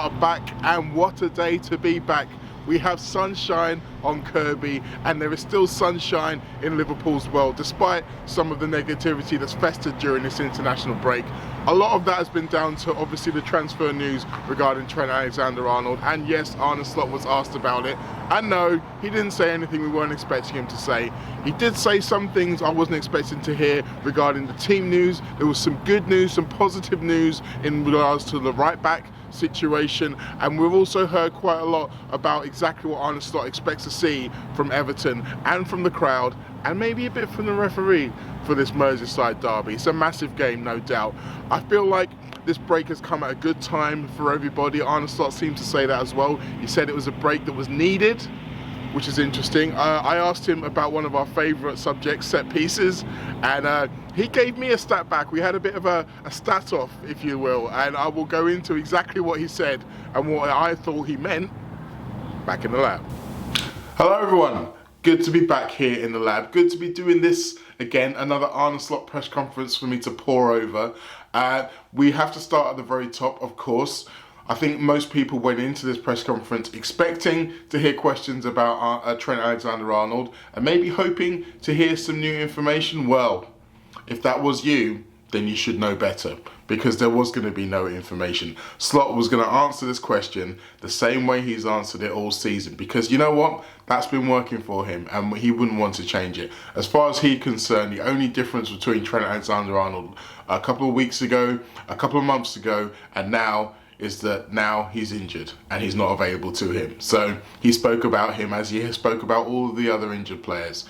are back, and what a day to be back. We have sunshine on Kirby, and there is still sunshine in Liverpool's world, despite some of the negativity that's festered during this international break. A lot of that has been down to obviously the transfer news regarding Trent Alexander-Arnold, and yes, Arne Slot was asked about it, and no, he didn't say anything we weren't expecting him to say. He did say some things I wasn't expecting to hear regarding the team news. There was some good news, some positive news in regards to the right back situation, and we've also heard quite a lot about exactly what Arne Slot expects to see from Everton and from the crowd, and maybe a bit from the referee for this Merseyside derby. It's a massive game, no doubt. I feel like this break has come at a good time for everybody. Arne Slot seems to say that as well. He said it was a break that was needed, which is interesting. I asked him about one of our favourite subjects, set pieces, and he gave me a stat back. We had a bit of a stat off, if you will, and I will go into exactly what he said and what I thought he meant back in the lab. Hello everyone, good to be back here in the lab. Good to be doing this again, another Arne Slot press conference for me to pour over. We have to start at the very top, of course. I think most people went into this press conference expecting to hear questions about Trent Alexander-Arnold and maybe hoping to hear some new information. Well, if that was you, then you should know better, because there was going to be no information. Slot was going to answer this question the same way he's answered it all season, because you know what? That's been working for him and he wouldn't want to change it. As far as he's concerned, the only difference between Trent Alexander-Arnold a couple of weeks ago, a couple of months ago, and now is that now he's injured and he's not available to him. So he spoke about him as he spoke about all of the other injured players.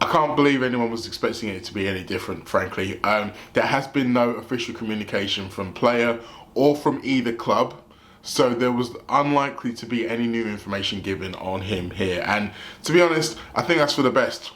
I can't believe anyone was expecting it to be any different, frankly. There has been no official communication from player or from either club, so there was unlikely to be any new information given on him here. And to be honest, I think that's for the best.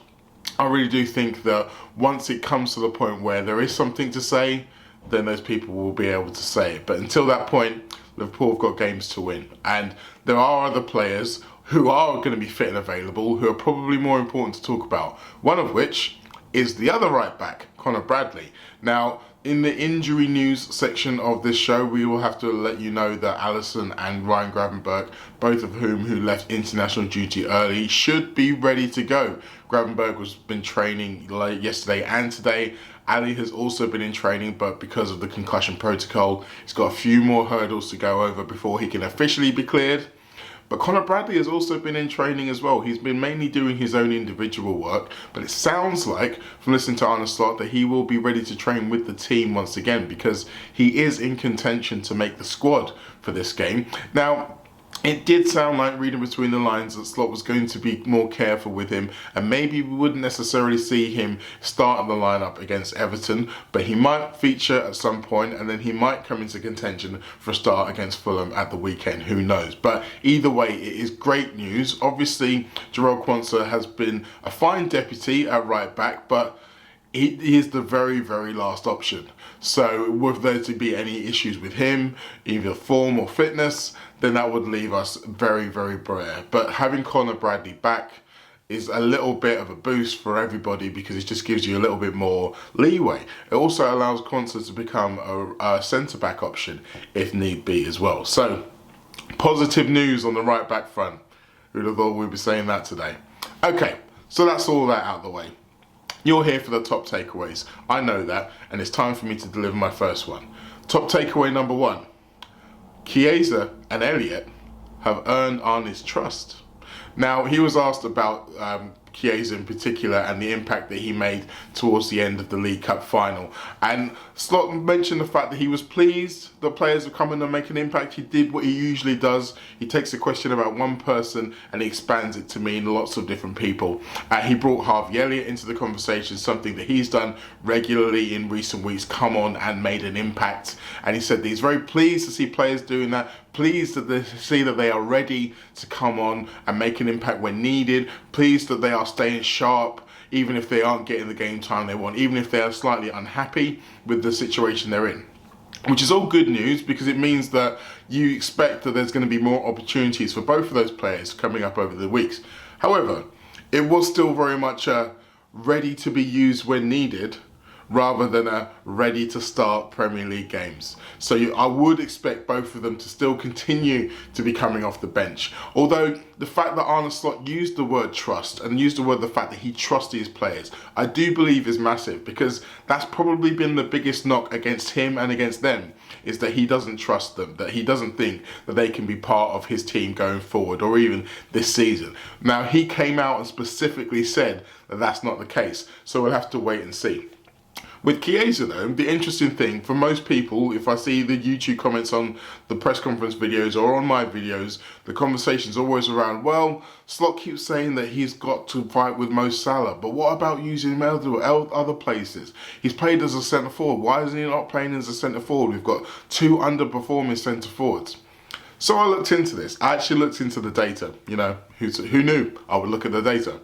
I really do think that once it comes to the point where there is something to say, then those people will be able to say it. But until that point, Liverpool have got games to win. And there are other players who are going to be fit and available, who are probably more important to talk about. One of which is the other right back, Conor Bradley. Now, in the injury news section of this show, we will have to let you know that Alisson and Ryan Gravenberch, both of who left international duty early, should be ready to go. Gravenberch has been training yesterday and today. Ali has also been in training, but because of the concussion protocol, he's got a few more hurdles to go over before he can officially be cleared. But Conor Bradley has also been in training as well. He's been mainly doing his own individual work, but it sounds like, from listening to Arne Slot, that he will be ready to train with the team once again, because he is in contention to make the squad for this game. Now, it did sound like, reading between the lines, that Slot was going to be more careful with him, and maybe we wouldn't necessarily see him start in the lineup against Everton, but he might feature at some point, and then he might come into contention for a start against Fulham at the weekend. Who knows? But either way, it is great news. Obviously, Jarell Quansah has been a fine deputy at right back, but he is the very, very last option. So were there to be any issues with him, either form or fitness, then that would leave us very, very bare. But having Conor Bradley back is a little bit of a boost for everybody, because it just gives you a little bit more leeway. It also allows Quansah to become a centre-back option if need be as well. So, positive news on the right back front. Who'd have thought we'd be saying that today? Okay, so that's all that out of the way. You're here for the top takeaways. I know that, and it's time for me to deliver my first one. Top takeaway number one. Chiesa and Elliott have earned Arne's trust. Now, he was asked about Chiesa in particular and the impact that he made towards the end of the League Cup final. And Slot mentioned the fact that he was pleased that players have come in and make an impact. He did what he usually does. He takes a question about one person and he expands it to mean lots of different people. He brought Harvey Elliott into the conversation, something that he's done regularly in recent weeks, come on and made an impact. And he said that he's very pleased to see players doing that, pleased that they see that they are ready to come on and make an impact when needed, pleased that they are staying sharp even if they aren't getting the game time they want, even if they are slightly unhappy with the situation they're in. Which is all good news, because it means that you expect that there's going to be more opportunities for both of those players coming up over the weeks. However, it was still very much ready to be used when needed, rather than a ready to start Premier League games. So I would expect both of them to still continue to be coming off the bench. Although the fact that Arne Slot used the word trust and used the fact that he trusted his players, I do believe is massive, because that's probably been the biggest knock against him and against them, is that he doesn't trust them, that he doesn't think that they can be part of his team going forward or even this season. Now, he came out and specifically said that that's not the case, so we'll have to wait and see. With Chiesa though, the interesting thing for most people, if I see the YouTube comments on the press conference videos or on my videos, the conversation's always around, well, Slot keeps saying that he's got to fight with Mo Salah, but what about using him other places? He's played as a centre forward. Why isn't he not playing as a centre forward? We've got two underperforming centre forwards. So I looked into this. I actually looked into the data. You know, who knew I would look at the data?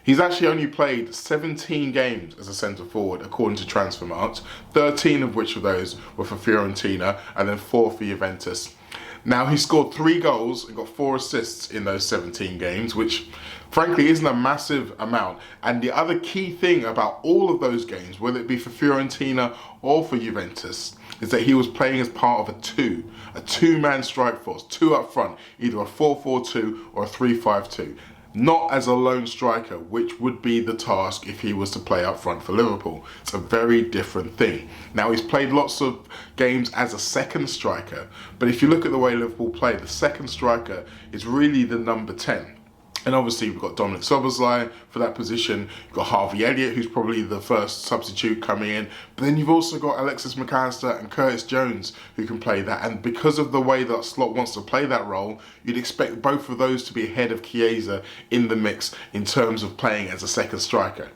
He's actually only played 17 games as a centre forward, according to Transfermarkt, 13 of which of those were for Fiorentina and then 4 for Juventus. Now, he scored 3 goals and got 4 assists in those 17 games, which frankly isn't a massive amount. And the other key thing about all of those games, whether it be for Fiorentina or for Juventus, is that he was playing as part of a two-man strike force, 2 up front, either a 4-4-2 or a 3-5-2. Not as a lone striker, which would be the task if he was to play up front for Liverpool. It's a very different thing. Now, he's played lots of games as a second striker, but if you look at the way Liverpool play, the second striker is really the number 10. And obviously we've got Dominic Szoboszlai for that position. You've got Harvey Elliott, who's probably the first substitute coming in. But then you've also got Alexis McAllister and Curtis Jones who can play that. And because of the way that Slot wants to play that role, you'd expect both of those to be ahead of Chiesa in the mix in terms of playing as a second striker.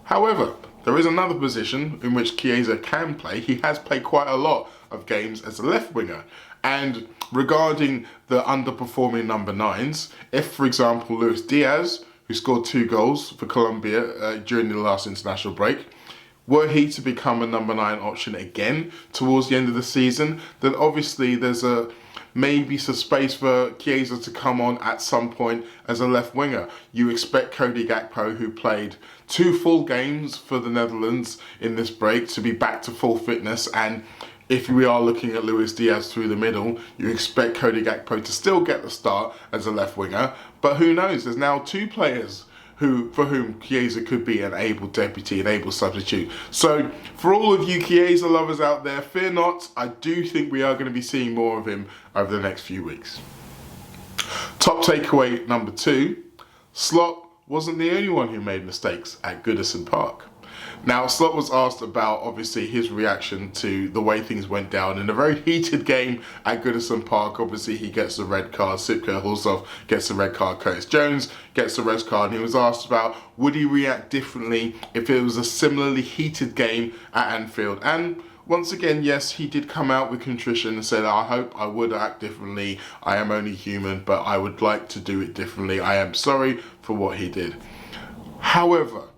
However, there is another position in which Chiesa can play. He has played quite a lot of games as a left winger. And regarding the underperforming number 9s, if, for example, Luis Diaz, who scored 2 goals for Colombia during the last international break, were he to become a number 9 option again towards the end of the season, then obviously there's maybe some space for Chiesa to come on at some point as a left winger. You expect Cody Gakpo, who played 2 full games for the Netherlands in this break, to be back to full fitness, and if we are looking at Luis Diaz through the middle, you expect Cody Gakpo to still get the start as a left winger. But who knows? There's now 2 players for whom Chiesa could be an able deputy, an able substitute. So for all of you Chiesa lovers out there, fear not. I do think we are going to be seeing more of him over the next few weeks. Top takeaway number 2, Slot wasn't the only one who made mistakes at Goodison Park. Now, Slot was asked about, obviously, his reaction to the way things went down in a very heated game at Goodison Park. Obviously, he gets the red card. Sipka Hulsov gets the red card. Curtis Jones gets the red card. And he was asked about, would he react differently if it was a similarly heated game at Anfield? And once again, yes, he did come out with contrition and said, I hope I would act differently. I am only human, but I would like to do it differently. I am sorry for what he did. However,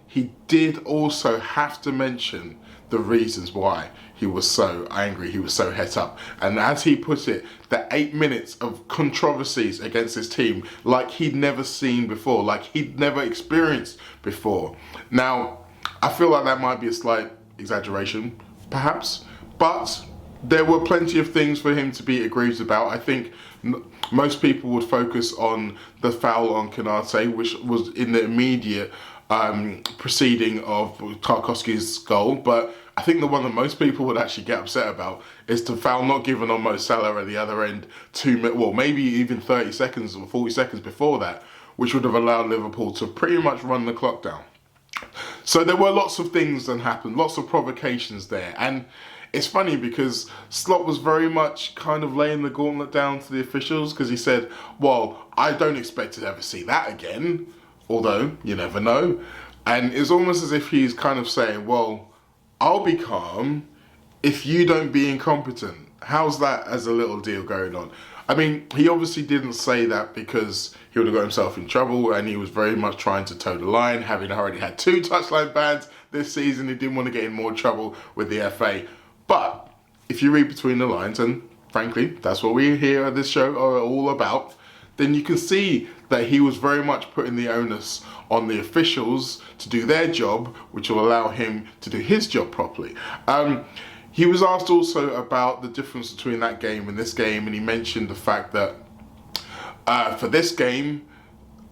he did also have to mention the reasons why he was so angry, he was so het up. And as he put it, the 8 minutes of controversies against his team like he'd never seen before, like he'd never experienced before. Now, I feel like that might be a slight exaggeration, perhaps, but there were plenty of things for him to be aggrieved about. I think most people would focus on the foul on Konate, which was in the immediate preceding of Tarkowski's goal, but I think the one that most people would actually get upset about is the foul not given on Mo Salah at the other end, maybe even 30 seconds or 40 seconds before that, which would have allowed Liverpool to pretty much run the clock down. So there were lots of things that happened, lots of provocations there, and it's funny because Slot was very much kind of laying the gauntlet down to the officials, because he said, well, I don't expect to ever see that again, although you never know. And it's almost as if he's kind of saying, well, I'll be calm if you don't be incompetent. How's that as a little deal going on? I mean, he obviously didn't say that because he would have got himself in trouble, and he was very much trying to toe the line, having already had 2 touchline bans this season. He didn't want to get in more trouble with the FA. But if you read between the lines, and frankly, that's what we here at this show are all about, then you can see that he was very much putting the onus on the officials to do their job, which will allow him to do his job properly. He was asked also about the difference between that game and this game, and he mentioned the fact that for this game,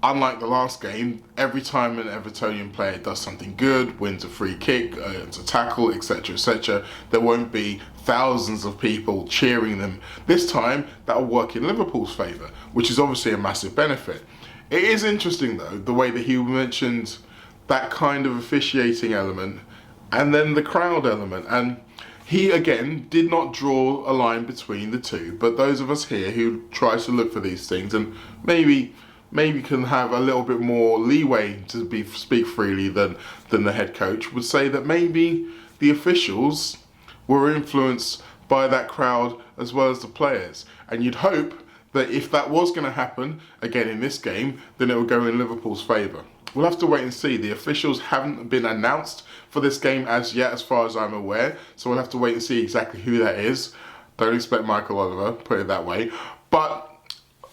unlike the last game, every time an Evertonian player does something good, wins a free kick, it's a tackle, etc., there won't be thousands of people cheering them. This time, that'll work in Liverpool's favour, which is obviously a massive benefit. It is interesting though, the way that he mentioned that kind of officiating element and then the crowd element. And he, again, did not draw a line between the two, but those of us here who try to look for these things and maybe can have a little bit more leeway to speak freely than the head coach would say that maybe the officials were influenced by that crowd as well as the players. And you'd hope that if that was going to happen again in this game, then it would go in Liverpool's favour. We'll have to wait and see. The officials haven't been announced for this game as yet, as far as I'm aware, so we'll have to wait and see exactly who that is. Don't expect Michael Oliver, put it that way. But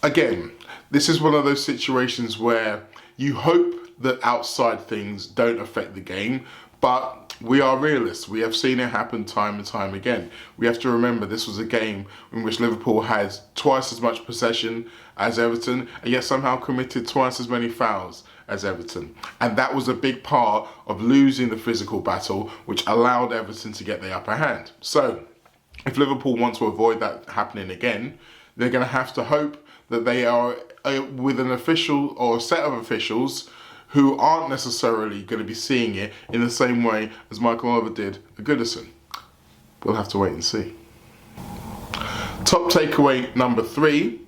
again, this is one of those situations where you hope that outside things don't affect the game, but we are realists. We have seen it happen time and time again. We have to remember this was a game in which Liverpool had twice as much possession as Everton, and yet somehow committed twice as many fouls as Everton. And that was a big part of losing the physical battle, which allowed Everton to get the upper hand. So, if Liverpool want to avoid that happening again, they're going to have to hope that they are with an official or a set of officials who aren't necessarily going to be seeing it in the same way as Michael Oliver did at Goodison. We'll have to wait and see. Top takeaway number 3,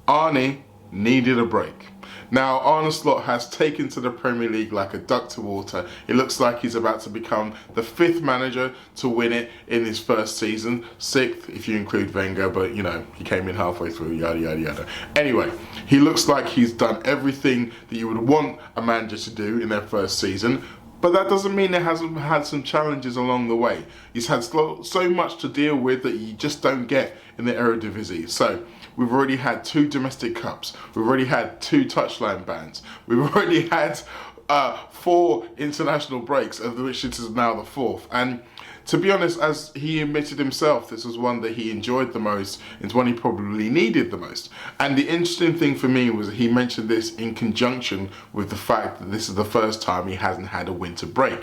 Arne needed a break. Now, Arne Slot has taken to the Premier League like a duck to water. It looks like he's about to become the 5th manager to win it in his first season. 6th if you include Wenger, but you know, he came in halfway through, yada, yada, yada. Anyway, he looks like he's done everything that you would want a manager to do in their first season. But that doesn't mean it hasn't had some challenges along the way. He's had so much to deal with that you just don't get in the Eredivisie. So, we've already had 2 domestic cups. We've already had 2 touchline bans. We've already had 4 international breaks, of which this is now the 4th. And to be honest, as he admitted himself, this was one that he enjoyed the most. It's one he probably needed the most. And the interesting thing for me was that he mentioned this in conjunction with the fact that this is the first time he hasn't had a winter break.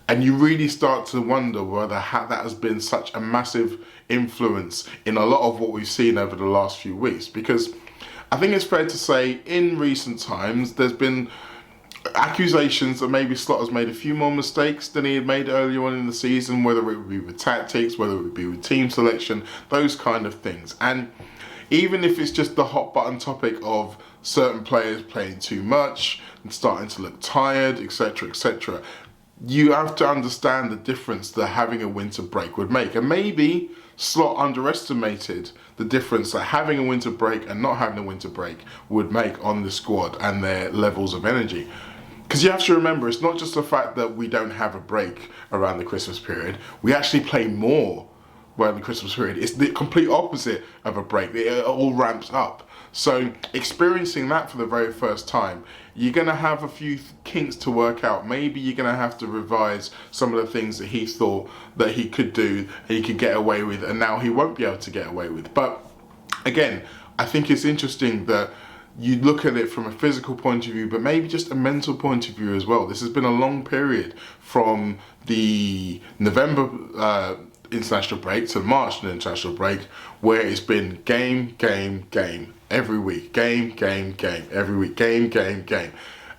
And you really start to wonder whether that has been such a massive influence in a lot of what we've seen over the last few weeks. Because I think it's fair to say in recent times there's been accusations that maybe Slot has made a few more mistakes than he had made earlier on in the season, whether it would be with tactics, whether it would be with team selection, those kind of things. And even if it's just the hot button topic of certain players playing too much and starting to look tired, etc., you have to understand the difference that having a winter break would make. And maybe Slot underestimated the difference that having a winter break and not having a winter break would make on the squad and their levels of energy. Because you have to remember, it's not just the fact that we don't have a break around the Christmas period. We actually play more around the Christmas period. It's the complete opposite of a break. It all ramps up. So experiencing that for the very first time, you're going to have a few kinks to work out. Maybe you're going to have to revise some of the things that he thought that he could do and he could get away with, and now he won't be able to get away with. But again, I think it's interesting that you look at it from a physical point of view, but maybe just a mental point of view as well. This has been a long period from the November international break to March international break, where it's been game every week, game every week, game.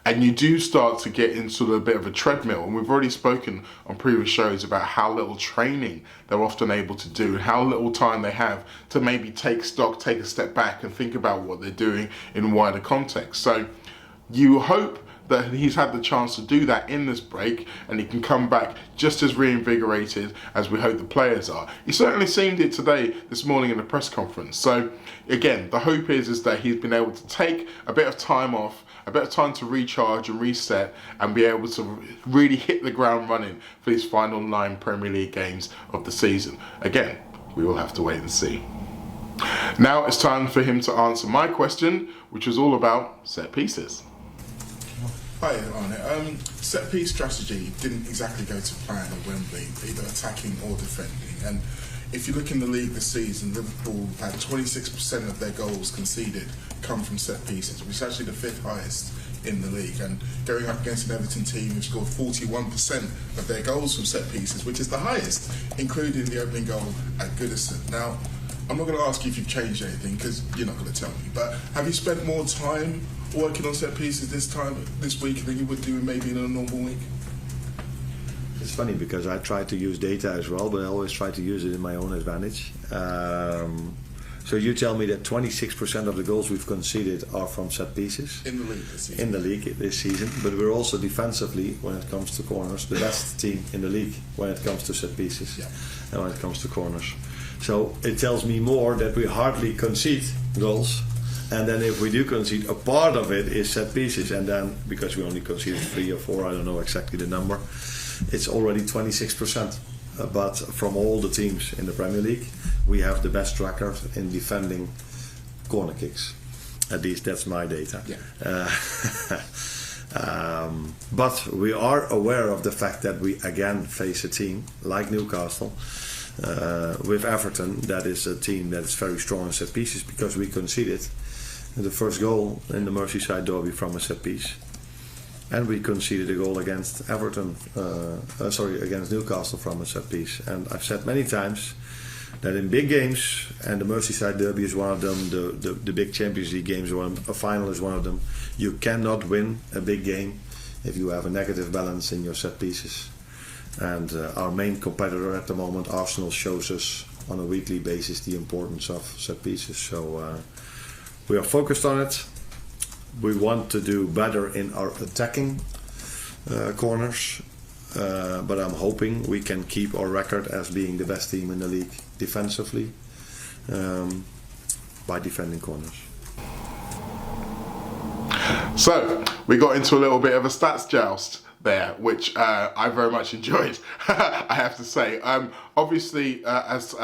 And you do start to get into a bit of a treadmill. And we've already spoken on previous shows about how little training they're often able to do, how little time they have to maybe take stock, take a step back and think about what they're doing in wider context. So you hope that he's had the chance to do that in this break and he can come back just as reinvigorated as we hope the players are. He certainly seemed it today, this morning in the press conference. So again, the hope is that he's been able to take a bit of time off, a bit of time to recharge and reset and be able to really hit the ground running for these final 9 Premier League games of the season. Again, we will have to wait and see. Now it's time for him to answer my question, which was all about set pieces. Hi Arne, set piece strategy didn't exactly go to plan at Wembley, either attacking or defending, and if you look in the league this season, Liverpool had 26% of their goals conceded come from set pieces, which is actually the 5th highest in the league, and going up against an Everton team who scored 41% of their goals from set pieces, which is the highest, including the opening goal at Goodison. Now, I'm not going to ask you if you've changed anything, because you're not going to tell me, but have you spent more time working on set pieces this week than you would do maybe in a normal week? It's funny because I try to use data as well, but I always try to use it in my own advantage. So you tell me that 26% of the goals we've conceded are from set pieces in the league this season. In the league this season, but we're also defensively, when it comes to corners, the best team in the league when it comes to set pieces, and when it comes to corners. So it tells me more that we hardly concede goals, and then if we do concede, a part of it is set pieces, and then because we only conceded 3 or 4, I don't know exactly the number, it's already 26%. But from all the teams in the Premier League, we have the best record in defending corner kicks. At least that's my data. But we are aware of the fact that we again face a team like Newcastle with Everton. That is a team that is very strong in set pieces, because we conceded the first goal in the Merseyside derby from a set piece. And we conceded a goal against against Newcastle from a set piece. And I've said many times that in big games, and the Merseyside derby is one of them, the big Champions League games, a final is one of them, you cannot win a big game if you have a negative balance in your set pieces. And our main competitor at the moment, Arsenal, shows us on a weekly basis the importance of set pieces. So we are focused on it. We want to do better in our attacking corners, but I'm hoping we can keep our record as being the best team in the league defensively by defending corners. So we got into a little bit of a stats joust there, which I very much enjoyed. I have to say. Obviously, as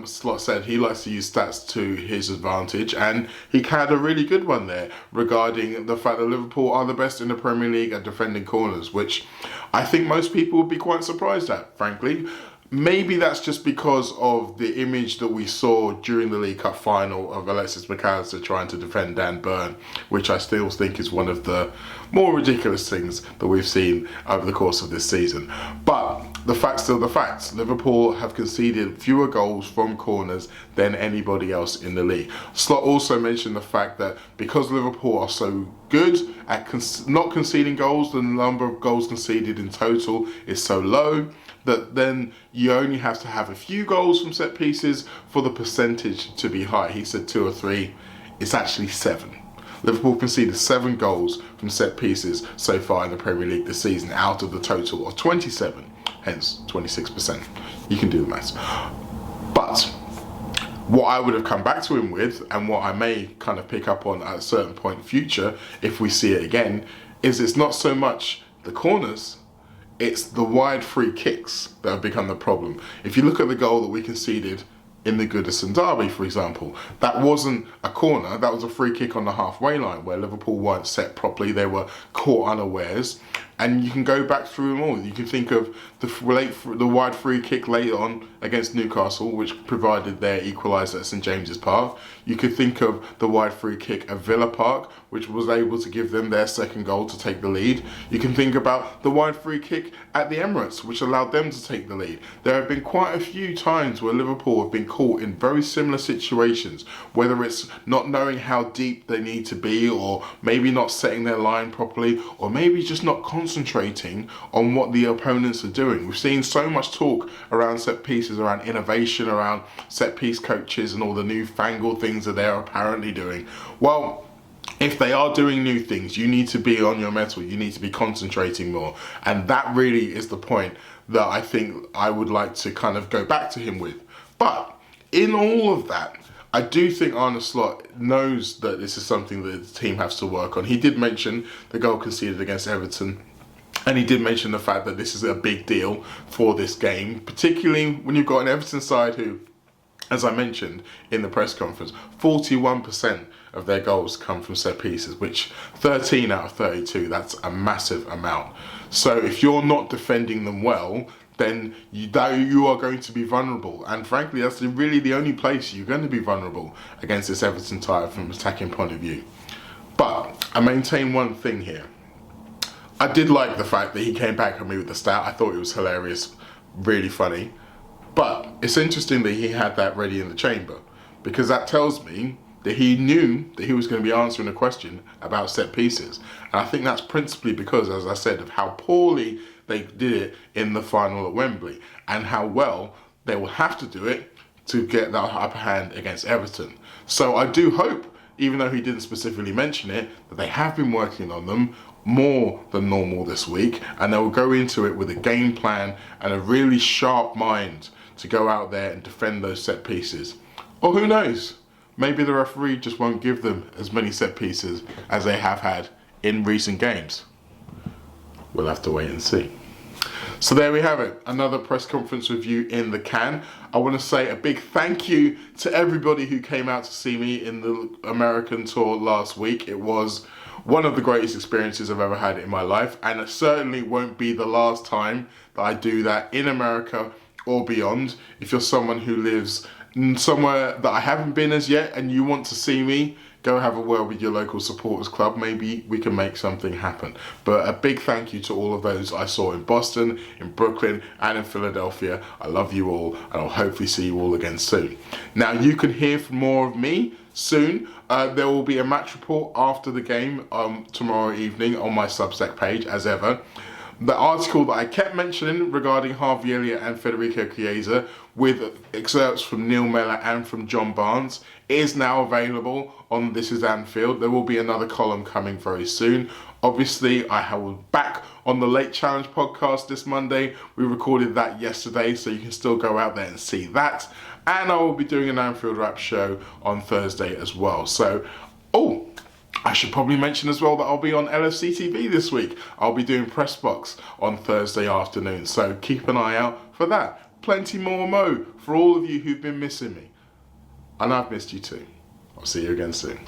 Slot said, he likes to use stats to his advantage, and he had a really good one there regarding the fact that Liverpool are the best in the Premier League at defending corners, which I think most people would be quite surprised at, frankly. Maybe that's just because of the image that we saw during the League Cup final of Alexis McAllister trying to defend Dan Burn, which I still think is one of the more ridiculous things that we've seen over the course of this season. But the fact's still the facts. Liverpool have conceded fewer goals from corners than anybody else in the league. Slot also mentioned the fact that because Liverpool are so good at not conceding goals, the number of goals conceded in total is so low that then you only have to have a few goals from set pieces for the percentage to be high. He said 2 or 3. It's actually 7. Liverpool conceded 7 goals from set pieces so far in the Premier League this season out of the total of 27, hence 26%. You can do the maths. But what I would have come back to him with, and what I may kind of pick up on at a certain point in future if we see it again, is it's not so much the corners, it's the wide free kicks that have become the problem. If you look at the goal that we conceded in the Goodison derby, for example, that wasn't a corner, that was a free kick on the halfway line where Liverpool weren't set properly, they were caught unawares. And you can go back through them all. You can think of the wide free kick later on against Newcastle, which provided their equaliser at St James's Park. You could think of the wide free kick at Villa Park, which was able to give them their second goal to take the lead. You can think about the wide free kick at the Emirates, which allowed them to take the lead. There have been quite a few times where Liverpool have been caught in very similar situations, whether it's not knowing how deep they need to be, or maybe not setting their line properly, or maybe just not concentrating on what the opponents are doing. We've seen so much talk around set pieces, around innovation, around set piece coaches and all the newfangled things that they're apparently doing. Well, if they are doing new things, you need to be on your mettle, you need to be concentrating more. And that really is the point that I think I would like to kind of go back to him with. But in all of that, I do think Arne Slot knows that this is something that the team has to work on. He did mention the goal conceded against Everton, and he did mention the fact that this is a big deal for this game, particularly when you've got an Everton side who as I mentioned in the press conference, 41% of their goals come from set pieces, which 13 out of 32, that's a massive amount. So if you're not defending them well, then you are going to be vulnerable. And frankly, that's really the only place you're going to be vulnerable against this Everton side from an attacking point of view. But I maintain one thing here. I did like the fact that he came back at me with the stat. I thought it was hilarious, really funny. But it's interesting that he had that ready in the chamber, because that tells me that he knew that he was going to be answering a question about set pieces. And I think that's principally because, as I said, of how poorly they did it in the final at Wembley, and how well they will have to do it to get that upper hand against Everton. So I do hope, even though he didn't specifically mention it, that they have been working on them more than normal this week, and they will go into it with a game plan and a really sharp mind to go out there and defend those set pieces. Or who knows, maybe the referee just won't give them as many set pieces as they have had in recent games. We'll have to wait and see. So there we have it, another press conference review in the can. I want to say a big thank you to everybody who came out to see me in the American tour last week. It was one of the greatest experiences I've ever had in my life, and it certainly won't be the last time that I do that in America or beyond. If you're someone who lives somewhere that I haven't been as yet and you want to see me, go have a word with your local supporters club. Maybe we can make something happen. But a big thank you to all of those I saw in Boston, in Brooklyn, and in Philadelphia. I love you all, and I'll hopefully see you all again soon. Now, you can hear from more of me soon. There will be a match report after the game tomorrow evening on my Substack page, as ever. The article that I kept mentioning regarding Harvey Elliott and Federico Chiesa, with excerpts from Neil Mellor and from John Barnes, is now available on This Is Anfield. There will be another column coming very soon. Obviously, I was back on the Late Challenge podcast this Monday. We recorded that yesterday, so you can still go out there and see that. And I will be doing an Anfield Wrap show on Thursday as well. So, I should probably mention as well that I'll be on LFC TV this week. I'll be doing Press Box on Thursday afternoon, so keep an eye out for that. Plenty more Mo for all of you who've been missing me. And I've missed you too. I'll see you again soon.